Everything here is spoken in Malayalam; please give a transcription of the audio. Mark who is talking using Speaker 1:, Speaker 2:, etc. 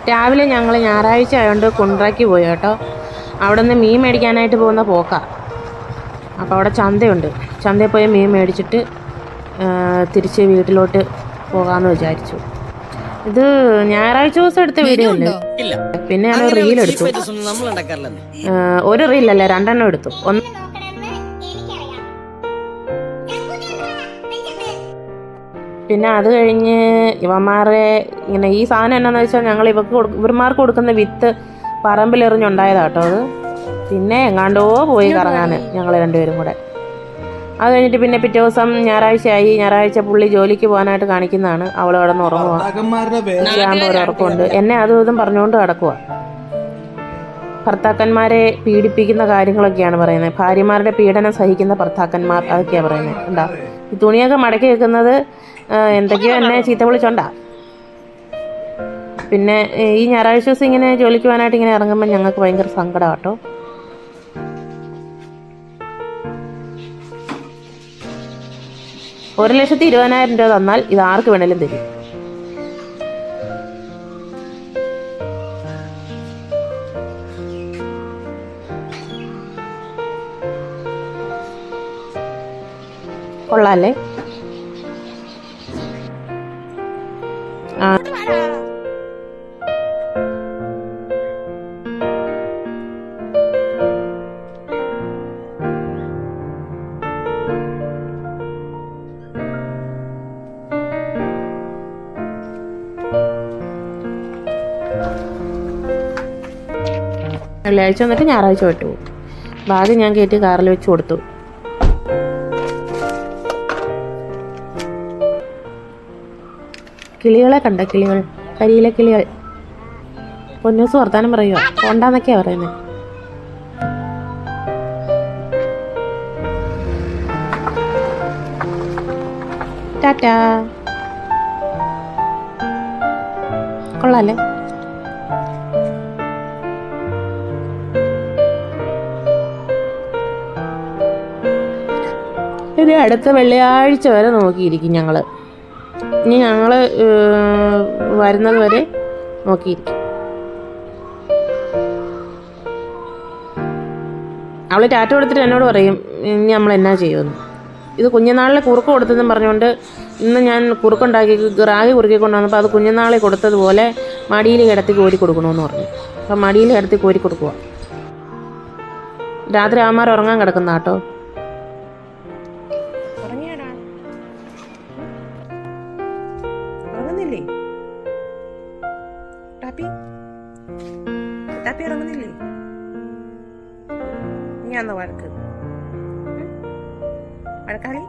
Speaker 1: രാവിലെ ഞങ്ങൾ ഞായറാഴ്ച ആയതുകൊണ്ട് കുണ്ട്രയ്ക്ക് പോയി കേട്ടോ. അവിടെ നിന്ന് മീൻ മേടിക്കാനായിട്ട് പോകുന്ന പോക്കാണ്. അപ്പോൾ അവിടെ ചന്തയുണ്ട്. ചന്തയിൽ പോയി മീൻ മേടിച്ചിട്ട് തിരിച്ച് വീട്ടിലോട്ട് പോകാമെന്ന് വിചാരിച്ചു. ഇത് ഞായറാഴ്ച ദിവസം എടുത്ത വീഡിയോ അല്ലേ. പിന്നെ ഞാൻ റീൽ എടുത്തു. ഒരു റീലല്ല, 2 എണ്ണം എടുത്തു. പിന്നെ അത് കഴിഞ്ഞ് ഇവന്മാരെ ഇങ്ങനെ ഈ സാധനം എന്നാന്ന് വെച്ചാൽ ഞങ്ങൾ ഇവന്മാർക്ക് കൊടുക്കുന്ന വിത്ത് പറമ്പിലെറിഞ്ഞുണ്ടായതാട്ടോ അത്. പിന്നെ എങ്ങാണ്ടോ പോയി കറങ്ങാൻ ഞങ്ങൾ രണ്ടുപേരും കൂടെ. അത് കഴിഞ്ഞിട്ട് പിന്നെ പിറ്റേ ദിവസം ഞായറാഴ്ചയായി. ഞായറാഴ്ച പുള്ളി ജോലിക്ക് പോകാനായിട്ട് കാണിക്കുന്നതാണ്. അവൾ കിടന്ന് ഉറങ്ങുക. ആകുമ്പോൾ ഒരു ഉറക്കമുണ്ട്. എന്നെ അതും ഇതും പറഞ്ഞുകൊണ്ട് കിടക്കുക. ഭർത്താക്കന്മാരെ പീഡിപ്പിക്കുന്ന കാര്യങ്ങളൊക്കെയാണ് പറയുന്നത്. ഭാര്യമാരുടെ പീഡനം സഹിക്കുന്ന ഭർത്താക്കന്മാർ, അതൊക്കെയാണ് പറയുന്നത്. എന്താ ഈ തുണിയൊക്കെ മടക്കി വെക്കുന്നത് എന്തൊക്കെയോ എന്നെ ചീത്ത വിളിച്ചോണ്ടാ. പിന്നെ ഈ ഞായറാഴ്ച ദിവസം ഇങ്ങനെ ജോലിക്ക് പോകാനായിട്ട് ഇങ്ങനെ ഇറങ്ങുമ്പോൾ ഞങ്ങൾക്ക് ഭയങ്കര സങ്കടം കേട്ടോ. $1,20,000 തന്നാൽ ഇത് ആർക്ക് വേണേലും തരും. കൊള്ളാല്ലേ? വെള്ളിയാഴ്ച വന്നിട്ട് ഞായറാഴ്ച വിട്ടു. ബാഗ് ഞാൻ കയറ്റി കാറിൽ വെച്ച് കൊടുത്തു. കിളികളെ കണ്ട, കിളികൾ, കരിയിലെ കിളികൾ. പൊന്നൂസ് വർത്താനം പറയുക, പോണ്ടാന്നൊക്കെയാ പറയുന്നത്. ടാറ്റാ. കൊള്ളാല്ലേ? ഇനി അടുത്ത വെള്ളിയാഴ്ച വരെ നോക്കിയിരിക്കും ഞങ്ങൾ. ഇനി ഞങ്ങൾ വരുന്നത് വരെ നോക്കിയിരിക്കും. അവൾ ടാറ്റ കൊടുത്തിട്ട് എന്നോട് പറയും ഇനി നമ്മൾ എന്നാ ചെയ്യുമെന്ന്. ഇത് കുഞ്ഞുനാളിൽ കുറുക്ക് കൊടുത്തെന്നും പറഞ്ഞുകൊണ്ട് ഇന്ന് ഞാൻ കുറുക്കുണ്ടാക്കി റാഗി കുറുക്കിക്കൊണ്ട് വന്നപ്പോൾ അത് കുഞ്ഞുനാളിൽ കൊടുത്തതുപോലെ മടിയിൽ കിടത്തി കോരി കൊടുക്കണമെന്ന് പറഞ്ഞു. അപ്പം മടിയിൽ കിടത്തി കോരി കൊടുക്കുക. രാത്രി അവന്മാർ ഉറങ്ങാൻ കിടക്കുന്ന കേട്ടോ. ഉറങ്ങുന്നില്ലേ ടാപ്പി? ടാപ്പി ഉറങ്ങുന്നില്ലേ? ഞാൻ വഴക്ക് വഴക്കാളി